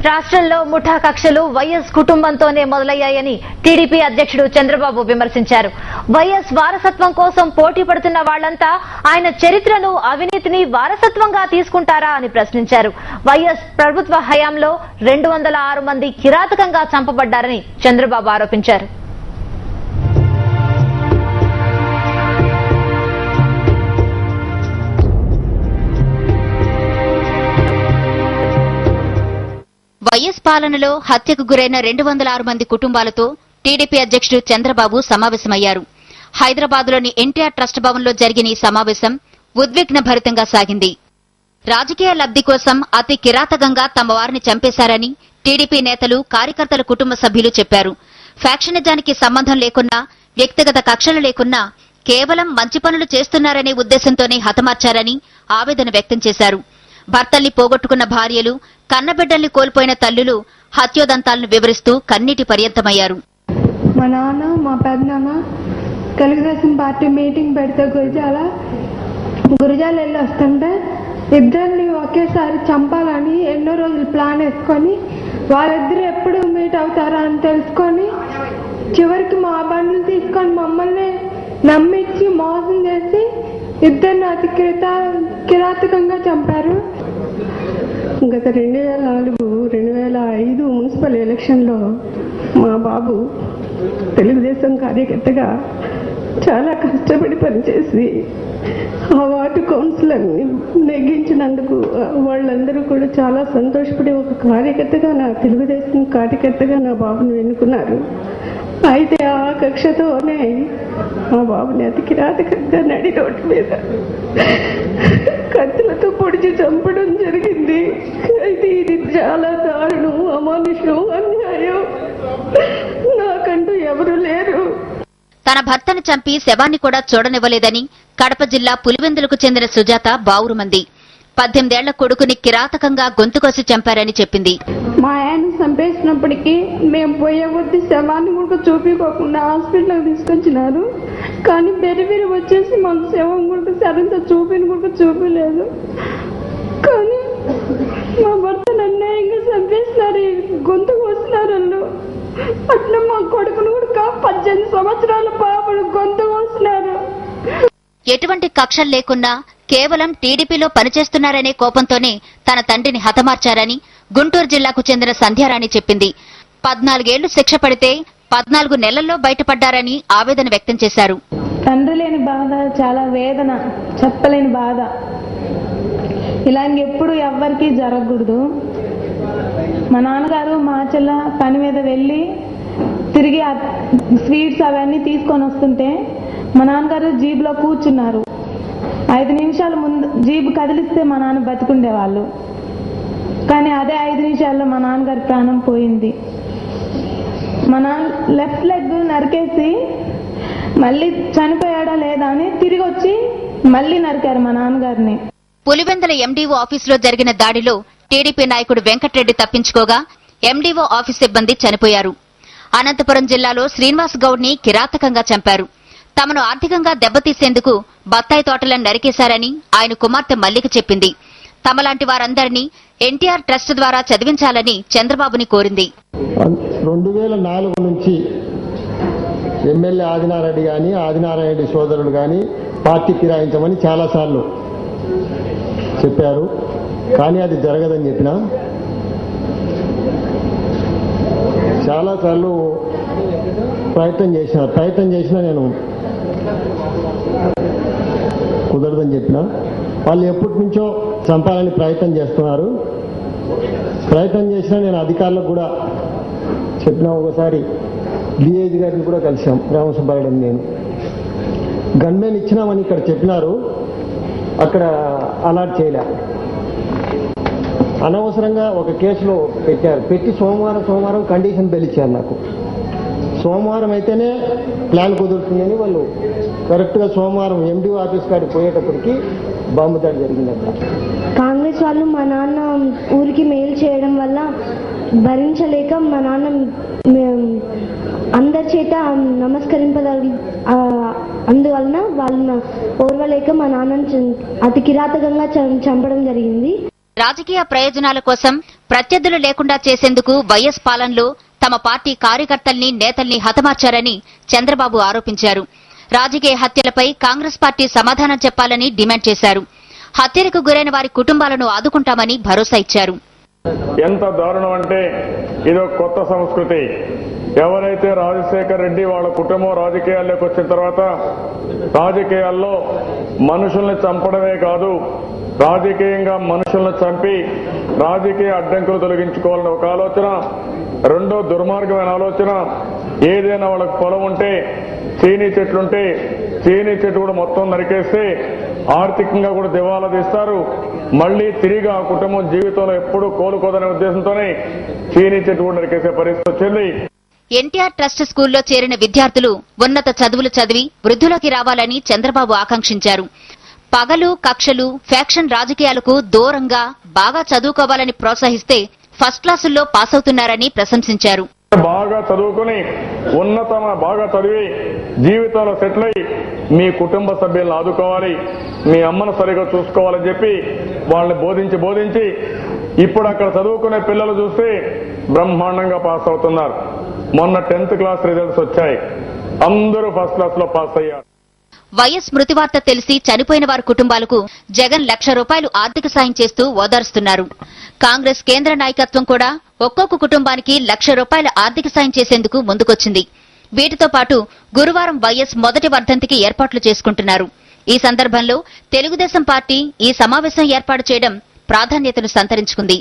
రాష్ట్రంలో ముఠా కక్షలు వైఎస్ కుటుంబంతోనే మొదలయ్యాయని టీడీపీ అధ్యక్షుడు చంద్రబాబు విమర్శించారు. వైఎస్ వారసత్వం కోసం పోటీ పడుతున్న వాళ్లంతా ఆయన చరిత్రను, అవినీతిని వారసత్వంగా తీసుకుంటారా అని ప్రశ్నించారు. వైఎస్ ప్రభుత్వ హయాంలో 206 మంది కిరాతకంగా చంపబడ్డారని చంద్రబాబు ఆరోపించారు. వైఎస్ పాలనలో హత్యకు గురైన 206 మంది కుటుంబాలతో టీడీపీ అధ్యక్షుడు చంద్రబాబు సమావేశమయ్యారు. హైదరాబాద్లోని ఎన్టీఆర్ ట్రస్ట్ భవన్లో జరిగిన ఈ సమావేశం ఉద్విగ్న భరితంగా సాగింది. రాజకీయ లబ్ది కోసం అతి కిరాతకంగా తమ వారిని చంపేశారని టీడీపీ నేతలు, కార్యకర్తల కుటుంబ సభ్యులు చెప్పారు. ఫ్యాక్షనిజానికి సంబంధం లేకున్నా, వ్యక్తిగత కక్షలు లేకున్నా కేవలం మంచి పనులు చేస్తున్నారనే ఉద్దేశంతోనే హతమార్చారని ఆవేదన వ్యక్తం చేశారు. భర్తల్ని పోగొట్టుకున్న భార్యలు, కన్నబిడ్డల్ని కోల్పోయిన తల్లులు హత్యోదంతాలను వివరిస్తూ కన్నీటి పర్యంతమయ్యారు. మా నాన్న, మా పెద్దనాన్న తెలుగుదేశం పార్టీ మీటింగ్ పెడితే గురిజాలు వెళ్ళి వస్తుంటే ఇద్దరిని ఒకేసారి చంపాలని ఎన్నో రోజులు ప్లాన్ వేసుకొని వాళ్ళిద్దరు ఎప్పుడు మీట్ అవుతారా అని తెలుసుకొని చివరికి మా బండ్లు తీసుకొని మమ్మల్ని నమ్మించి మోసం చేసి ఇద్దరిని అతి కిరాతకంగా చంపారు. గత 2004-2005 మున్సిపల్ ఎలక్షన్లో మా బాబు తెలుగుదేశం కార్యకర్తగా చాలా కష్టపడి పనిచేసి ఆ వార్డు కౌన్సిలర్ని నెగ్గించినందుకు వాళ్ళందరూ కూడా చాలా సంతోషపడి ఒక కార్యకర్తగా, నా తెలుగుదేశం కార్యకర్తగా నా బాబుని ఎన్నుకున్నారు. అయితే ఆ కక్షతోనే మా బాబుని అతి కిరాతకంగా నడి రోడ్డు మీద కత్తులతో పొడిచి చంపడం జరిగింది. అయితే ఇది చాలా దారుణం, అమానుషం, అన్యాయం. నాకంటూ ఎవరు లేరు. తన భర్తను చంపి శవాన్ని కూడా చూడనివ్వలేదని కడప జిల్లా పులివెందులకు చెందిన సుజాత బావురుమంది. 18 ఏళ్ల కొడుకుని కిరాతకంగా గొంతుకోసి చంపారని చెప్పింది. మా ఆయన చంపేసినప్పటికీ మేము పోయే కొద్ది శవాన్ని కూడా చూపించకుండా హాస్పిటల్కి తీసుకొచ్చినారు. కానీ బెరిబెరి వచ్చేసి మాకు శవం కూడా సరిగ్గా చూపించలేదు. కానీ మా భర్తను అన్యాయంగా చంపేసినారు, గొంతు కోసినారు వాళ్ళు. అట్లా మా కొడుకును కూడా 18 సంవత్సరాల పాపను గొంతు కోసినారు. ఎటువంటి కక్షలు లేకున్నా కేవలం టీడీపీలో పనిచేస్తున్నారనే కోపంతోనే తన తండ్రిని హతమార్చారని గుంటూరు జిల్లాకు చెందిన సంధ్యారాణి చెప్పింది. 14 ఏళ్లు శిక్ష పడితే 14 నెలల్లో బయటపడ్డారని ఆవేదన వ్యక్తం చేశారు. తండ్రి లేని బాధ, చాలా వేదన, చెప్పలేని బాధ. ఇలాంటి ఎప్పుడు ఎవ్వరికీ జరగకూడదు. మా నాన్నగారు మా చెల్ల పని మీద వెళ్ళి తిరిగి స్వీట్స్ అవన్నీ తీసుకొని వస్తుంటే మా నాన్నగారు జీబులో కూర్చున్నారు. 5 నిమిషాల ముందు జీబు కదిలిస్తే మా నాన్న బతికుండేవాళ్ళు. కానీ అదే 5 నిమిషాల్లో మా నాన్నగారి ప్రాణం పోయింది. మా నాన్న లెఫ్ట్ లెగ్ నరికేసి మళ్ళీ చనిపోయాడా లేదా అని తిరిగి వచ్చి మళ్ళీ నరికారు మా నాన్నగారిని. పులివెందుల ఎండీఓ ఆఫీసులో జరిగిన దాడిలో టీడీపీ నాయకుడు వెంకట్రెడ్డి తప్పించుకోగా ఎండీఓ ఆఫీస్ సిబ్బంది చనిపోయారు. అనంతపురం జిల్లాలో శ్రీనివాస్ గౌడ్ ని కిరాతకంగా చంపారు. తమను ఆర్థికంగా దెబ్బతీసేందుకు బత్తాయి తోటలను నరికేశారని ఆయన కుమార్తె మల్లిక చెప్పింది. తమలాంటి వారందరినీ ఎన్టీఆర్ ట్రస్ట్ ద్వారా చదివించాలని చంద్రబాబుని కోరింది. 2004 నుంచి ఎమ్మెల్యే ఆదినారెడ్డి గాని, ఆదినారాయణ సోదరుడు గాని పార్టీ ఫిరాయించమని చాలాసార్లు చెప్పారు. కానీ అది జరగదని చెప్పినా చాలాసార్లు ప్రయత్నం చేసినా నేను కుదరదని చెప్పిన. వాళ్ళు ఎప్పటి నుంచో చంపాలని ప్రయత్నం చేస్తున్నారు. ప్రయత్నం చేసినా నేను అధికారులకు కూడా చెప్పిన. ఒకసారి డిఐజీ గారిని కూడా కలిసాం, రామసుబ్బారెడ్డి. నేను గన్మెన్ ఇచ్చినామని ఇక్కడ చెప్పినారు, అక్కడ అలాట్ చేయలే. అనవసరంగా ఒక కేసులో పెట్టారు. పెట్టి సోమవారం కండిషన్ బెయిల్ ఇచ్చారు నాకు. సోమవారం అయితేనే ప్లాన్ కుదురుతుందని వాళ్ళు కరెక్ట్గా సోమవారం ఎండిఓ ఆఫీస్ కాడికి పోయేటప్పటికి బాంబు దాడి జరిగిందట. కాంగ్రెస్ వాళ్ళు మా నాన్న ఊరికి మెయిల్ చేయడం వల్ల భరించలేక మా నాన్న అందరి చేత నమస్కరింపదలి అందువలన వాళ్ళని ఓర్వలేక మా నాన్నని అతి కిరాతకంగా చంపడం జరిగింది. రాజకీయ ప్రయోజనాల కోసం ప్రత్యర్థులు లేకుండా చేసేందుకు వైఎస్ పాలనలో తమ పార్టీ కార్యకర్తల్ని నేతల్ని హతమార్చారని చంద్రబాబు ఆరోపించారు. రాజకీయ హత్యలపై కాంగ్రెస్ పార్టీ సమాధానం చెప్పాలని డిమాండ్ చేశారు. హత్యలకు గురైన వారి కుటుంబాలను ఆదుకుంటామని భరోసా ఇచ్చారు. ఎంత దారుణం అంటే ఇదో కొత్త సంస్కృతి. ఎవరైతే రాజశేఖర్ రెడ్డి వాళ్ళ కుటుంబం రాజకీయాల్లోకి వచ్చిన తర్వాత రాజకీయాల్లో మనుషుల్ని చంపడమే కాదు, రాజకీయంగా మనుషులను చంపి రాజకీయ అడ్డంకులు తొలగించుకోవాలని ఒక ఆలోచన. రెండో దుర్మార్గమైన ఆలోచన, ఏదైనా వాళ్ళకి పొలం ఉంటే, చీనీ చెట్లుంటే చీనీ చెట్టు కూడా మొత్తం నరికేస్తే ఆర్థికంగా కూడా దివాలా తీస్తారు. మళ్లీ తిరిగి ఆ కుటుంబం జీవితంలో ఎప్పుడూ కోలుకోదనే ఉద్దేశంతోనే చీనీ చెట్టు కూడా నరికేసే పరిస్థితి వచ్చింది. ఎన్టీఆర్ ట్రస్ట్ స్కూల్లో చేరిన విద్యార్థులు ఉన్నత చదువులు చదివి వృద్ధిలోకి రావాలని చంద్రబాబు ఆకాంక్షించారు. పగలు కక్షలు ఫ్యాక్షన్ రాజకీయాలకు దూరంగా బాగా చదువుకోవాలని ప్రోత్సహిస్తే ఫస్ట్ క్లాసుల్లో పాస్ అవుతున్నారని ప్రశంసించారు. బాగా చదువుకుని బాగా చదివి జీవితంలో సెటిల్ అయి మీ కుటుంబ సభ్యులను ఆదుకోవాలి, మీ అమ్మను సరిగా చూసుకోవాలని చెప్పి వాళ్ళని బోధించి ఇప్పుడు అక్కడ చదువుకునే పిల్లలు చూస్తే బ్రహ్మాండంగా పాస్ అవుతున్నారు. మొన్న 10th క్లాస్ రిజల్ట్స్ వచ్చాయి, అందరూ ఫస్ట్ క్లాస్ లో పాస్ అయ్యారు. వైఎస్ మృతి వార్త తెలిసి చనిపోయిన వారి కుటుంబాలకు జగన్ ₹1,00,000 ఆర్థిక సాయం చేస్తూ ఓదారుస్తున్నారు. కాంగ్రెస్ కేంద్ర నాయకత్వం కూడా ఒక్కొక్క కుటుంబానికి ₹1,00,000 ఆర్థిక సాయం చేసేందుకు ముందుకొచ్చింది. వీటితో పాటు గురువారం వైఎస్ మొదటి వర్ధంతికి ఏర్పాట్లు చేసుకుంటున్నారు. ఈ సందర్భంలో తెలుగుదేశం పార్టీ ఈ సమావేశం ఏర్పాటు చేయడం ప్రాధాన్యతను సంతరించుకుంది.